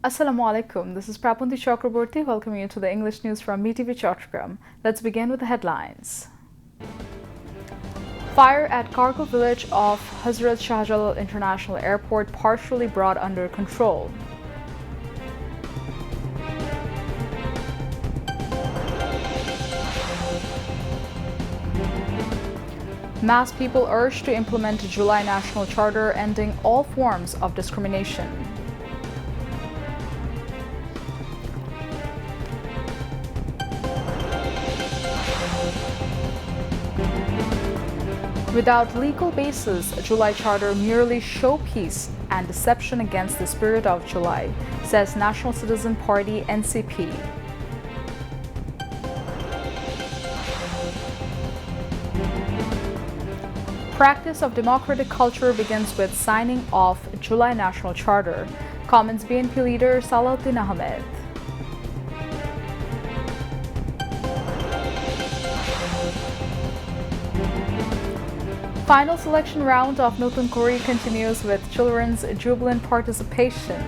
Assalamu alaikum. This is Prapunti Chakraborty welcoming you to the English news from Btv-Chattogram. Let's begin with the headlines. Fire at cargo village of Hazrat Shahjalal International Airport partially brought under control. Mass people urged to implement July National Charter ending all forms of discrimination. Without legal basis, July Charter merely showpiece and deception against the spirit of July, says National Citizen Party NCP. Practice of democratic culture begins with signing off July National Charter, comments BNP leader Salahuddin Ahmed. Final selection round of Nutun Kori continues with children's jubilant participation.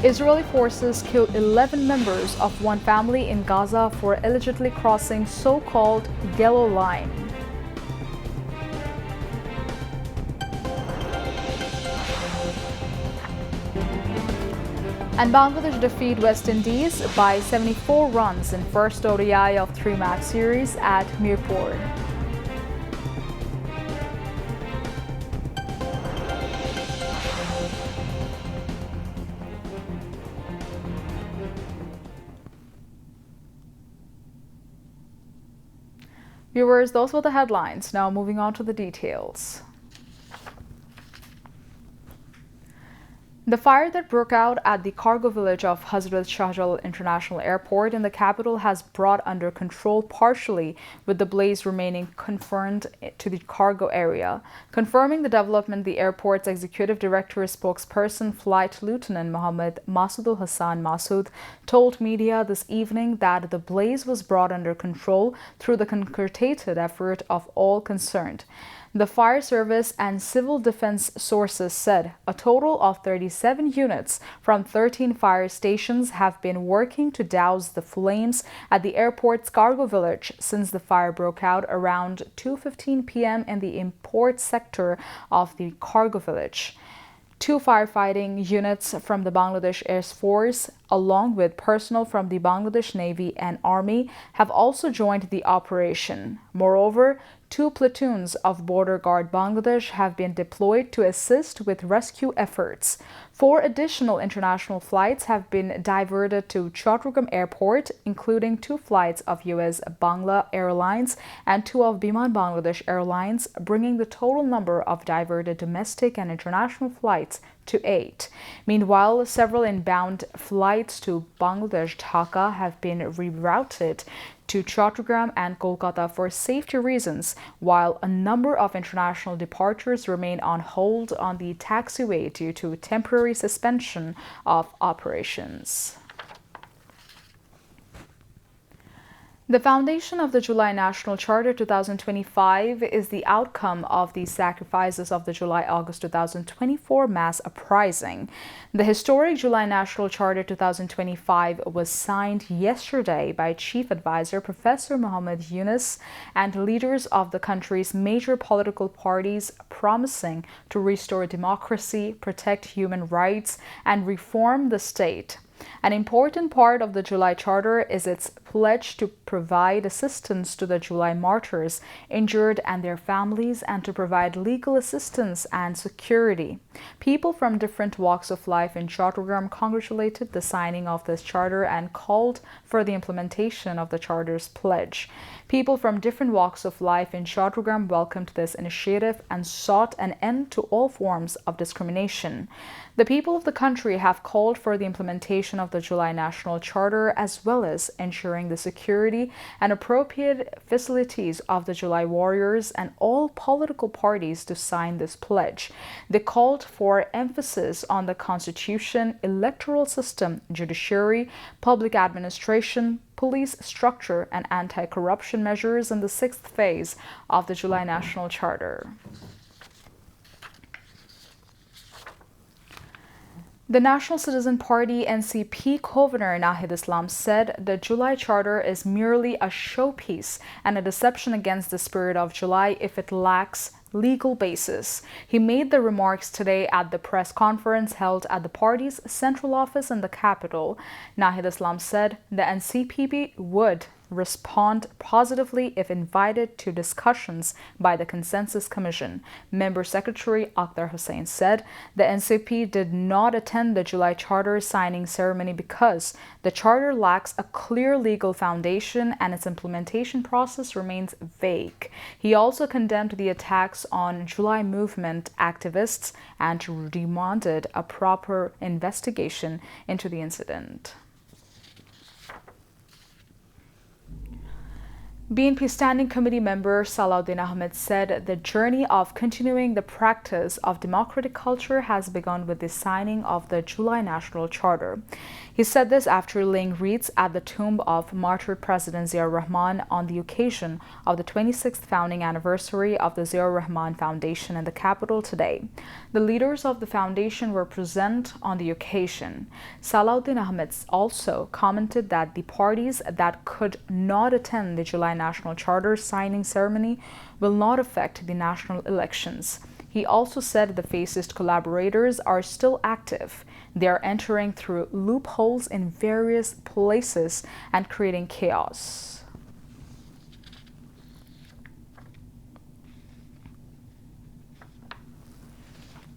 Israeli forces killed 11 members of one family in Gaza for allegedly crossing so-called Yellow Line. And Bangladesh defeat West Indies by 74 runs in first ODI of 3-match series at Mirpur. Viewers, those were the headlines. Now moving on to the details. The fire that broke out at the cargo village of Hazrat Shahjalal International Airport in the capital has brought under control partially, with the blaze remaining confined to the cargo area. Confirming the development, the airport's executive director spokesperson, Flight Lieutenant Mohammed Masudul Hassan Masood, told media this evening that the blaze was brought under control through the concerted effort of all concerned. The fire service and civil defense sources said a total of 37 units from 13 fire stations have been working to douse the flames at the airport's cargo village since the fire broke out around 2:15 p.m. in the import sector of the cargo village. 2 firefighting units from the Bangladesh Air Force, along with personnel from the Bangladesh Navy and Army, have also joined the operation. Moreover, 2 platoons of Border Guard Bangladesh have been deployed to assist with rescue efforts. 4 additional international flights have been diverted to Chattogram Airport, including 2 flights of US Bangla Airlines and 2 of Biman Bangladesh Airlines, bringing the total number of diverted domestic and international flights to 8. Meanwhile, several inbound flights to Bangladesh Dhaka have been rerouted to Chattogram and Kolkata for safety reasons, while a number of international departures remain on hold on the taxiway due to temporary suspension of operations. The foundation of the July National Charter 2025 is the outcome of the sacrifices of the July-August 2024 mass uprising. The historic July National Charter 2025 was signed yesterday by Chief Advisor Professor Muhammad Yunus and leaders of the country's major political parties, promising to restore democracy, protect human rights, and reform the state. An important part of the July Charter is its pledge to provide assistance to the July martyrs, injured and their families, and to provide legal assistance and security. People from different walks of life in Chattogram congratulated the signing of this charter and called for the implementation of the charter's pledge. People from different walks of life in Chattogram welcomed this initiative and sought an end to all forms of discrimination. The people of the country have called for the implementation of the July National Charter as well as ensuring the security and appropriate facilities of the July warriors and all political parties to sign this pledge. They called for emphasis on the constitution, electoral system, judiciary, public administration, police structure, and anti-corruption measures in the sixth phase of the July National Charter. The National Citizen Party NCP co-governor Nahid Islam said the July Charter is merely a showpiece and a deception against the spirit of July if it lacks legal basis. He made the remarks today at the press conference held at the party's central office in the capital. Nahid Islam said the NCP would respond positively if invited to discussions by the Consensus Commission. Member Secretary Akhtar Hussain said the NCP did not attend the July Charter signing ceremony because the Charter lacks a clear legal foundation and its implementation process remains vague. He also condemned the attacks on July movement activists and demanded a proper investigation into the incident. BNP Standing Committee member Salahuddin Ahmed said the journey of continuing the practice of democratic culture has begun with the signing of the July National Charter. He said this after laying wreaths at the tomb of martyred President Ziaur Rahman on the occasion of the 26th founding anniversary of the Ziaur Rahman Foundation in the capital today. The leaders of the foundation were present on the occasion. Salahuddin Ahmed also commented that the parties that could not attend the July National Charter signing ceremony will not affect the national elections. He also said the fascist collaborators are still active. They are entering through loopholes in various places and creating chaos.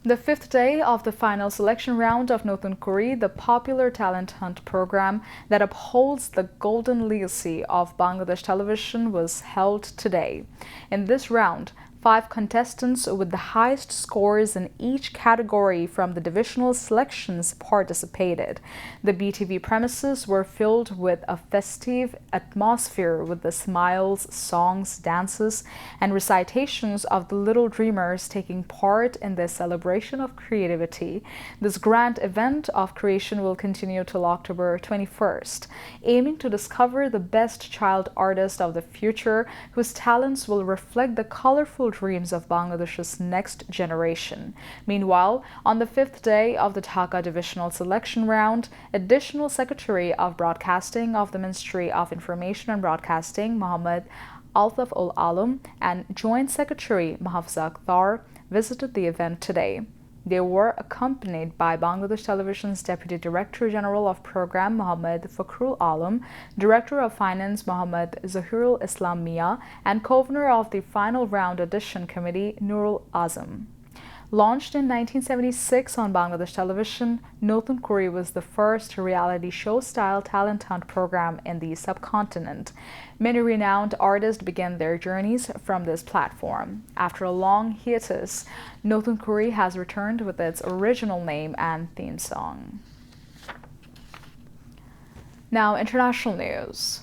The fifth day of the final selection round of Notun Kuri, the popular talent hunt program that upholds the golden legacy of Bangladesh television, was held today. In this round, 5 contestants with the highest scores in each category from the divisional selections participated. The BTV premises were filled with a festive atmosphere with the smiles, songs, dances, and recitations of the little dreamers taking part in the celebration of creativity. This grand event of creation will continue till October 21st, aiming to discover the best child artist of the future whose talents will reflect the colorful dreams of Bangladesh's next generation. Meanwhile, on the 5th day of the Dhaka divisional selection round, Additional Secretary of Broadcasting of the Ministry of Information and Broadcasting, Mohammad Altaf ul Alam, and Joint Secretary Mahafza Akhtar visited the event today. They were accompanied by Bangladesh Television's Deputy Director General of Program Mohammad Fakhrul Alam, Director of Finance Mohammad Zahirul Islam Mia, and co-governor of the Final Round Audition Committee Nurul Azam. Launched in 1976 on Bangladesh Television, Notun Kuri was the first reality show-style talent hunt program in the subcontinent. Many renowned artists began their journeys from this platform. After a long hiatus, Notun Kuri has returned with its original name and theme song. Now, international news.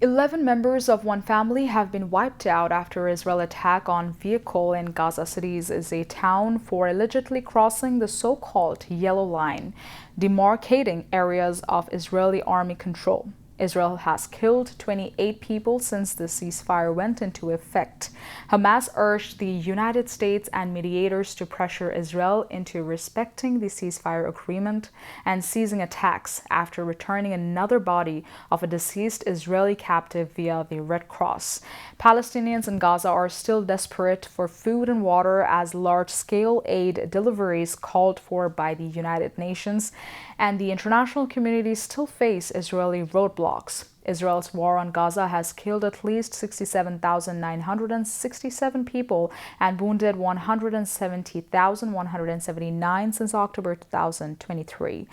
11 members of one family have been wiped out after Israel attack on vehicle in Gaza City's town for allegedly crossing the so-called Yellow Line, demarcating areas of Israeli army control. Israel has killed 28 people since the ceasefire went into effect. Hamas urged the United States and mediators to pressure Israel into respecting the ceasefire agreement and ceasing attacks after returning another body of a deceased Israeli captive via the Red Cross. Palestinians in Gaza are still desperate for food and water as large-scale aid deliveries called for by the United Nations and the international community still face Israeli roadblocks. Israel's war on Gaza has killed at least 67,967 people and wounded 170,179 since October 2023.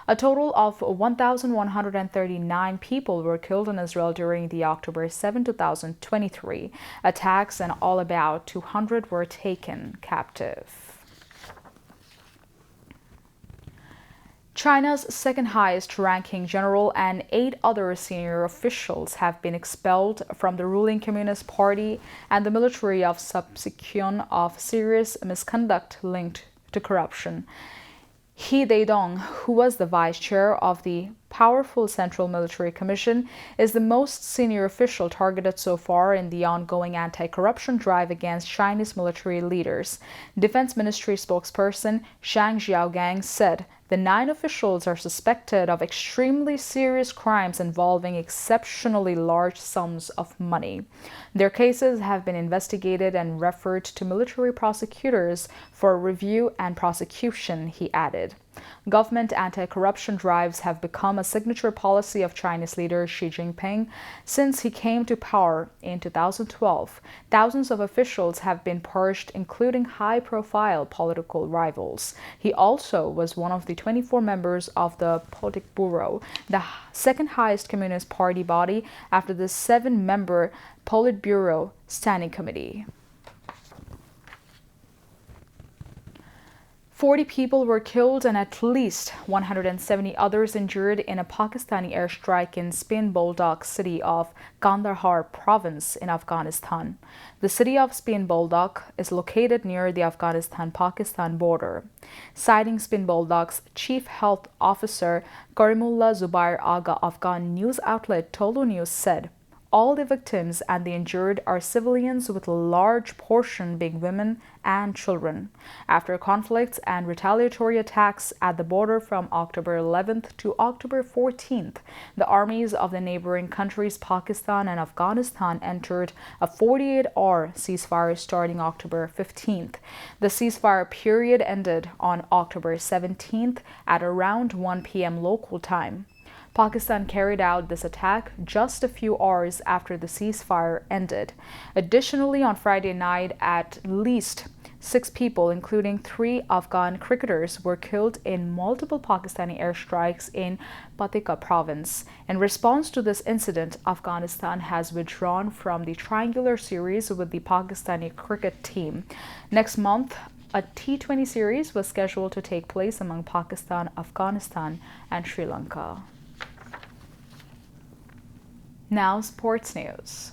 A total of 1,139 people were killed in Israel during the October 7, 2023 attacks, and all about 200 were taken captive. China's second highest ranking general and 8 other senior officials have been expelled from the ruling Communist Party and the military of suspicion of serious misconduct linked to corruption. He Daidong, who was the vice chair of the powerful Central Military Commission, is the most senior official targeted so far in the ongoing anti-corruption drive against Chinese military leaders. Defense Ministry spokesperson Zhang Xiaogang said the 9 officials are suspected of extremely serious crimes involving exceptionally large sums of money. Their cases have been investigated and referred to military prosecutors for review and prosecution, he added. Government anti-corruption drives have become a signature policy of Chinese leader Xi Jinping since he came to power in 2012. Thousands of officials have been purged, including high-profile political rivals. He also was one of the 24 members of the Politburo, the second highest Communist Party body after the 7-member Politburo Standing Committee. 40 people were killed and at least 170 others injured in a Pakistani airstrike in Spin Boldak city of Kandahar province in Afghanistan. The city of Spin Boldak is located near the Afghanistan-Pakistan border. Citing Spin Boldak's chief health officer, Karimullah Zubair Aga, Afghan news outlet Tolu News said, all the victims and the injured are civilians, with a large portion being women and children. After conflicts and retaliatory attacks at the border from October 11th to October 14th, the armies of the neighboring countries Pakistan and Afghanistan entered a 48-hour ceasefire starting October 15th. The ceasefire period ended on October 17th at around 1 p.m. local time. Pakistan carried out this attack just a few hours after the ceasefire ended. Additionally, on Friday night, at least 6 people, including 3 Afghan cricketers, were killed in multiple Pakistani airstrikes in Patika province. In response to this incident, Afghanistan has withdrawn from the triangular series with the Pakistani cricket team. Next month, a T20 series was scheduled to take place among Pakistan, Afghanistan, and Sri Lanka. Now, sports news.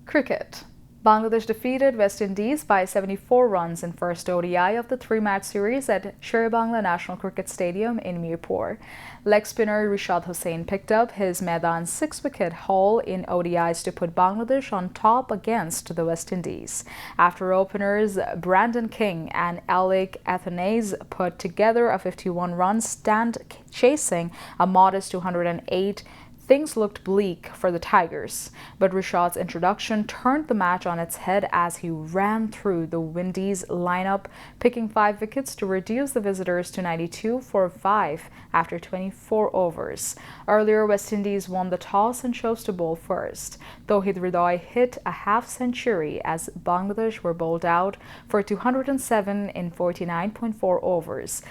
Cricket. Bangladesh defeated West Indies by 74 runs in first ODI of the 3-match series at Sher-e-Bangla National Cricket Stadium in Mirpur. Leg spinner Rishad Hossain picked up his Maidan's 6-wicket haul in ODIs to put Bangladesh on top against the West Indies. After openers Brandon King and Alec Athanaze put together a 51-run stand chasing a modest 208, things looked bleak for the Tigers, but Rishad's introduction turned the match on its head as he ran through the Windies lineup, picking 5 wickets to reduce the visitors to 92 for 5 after 24 overs. Earlier, West Indies won the toss and chose to bowl first. Tauhid Hridoy hit a half-century as Bangladesh were bowled out for 207 in 49.4 overs.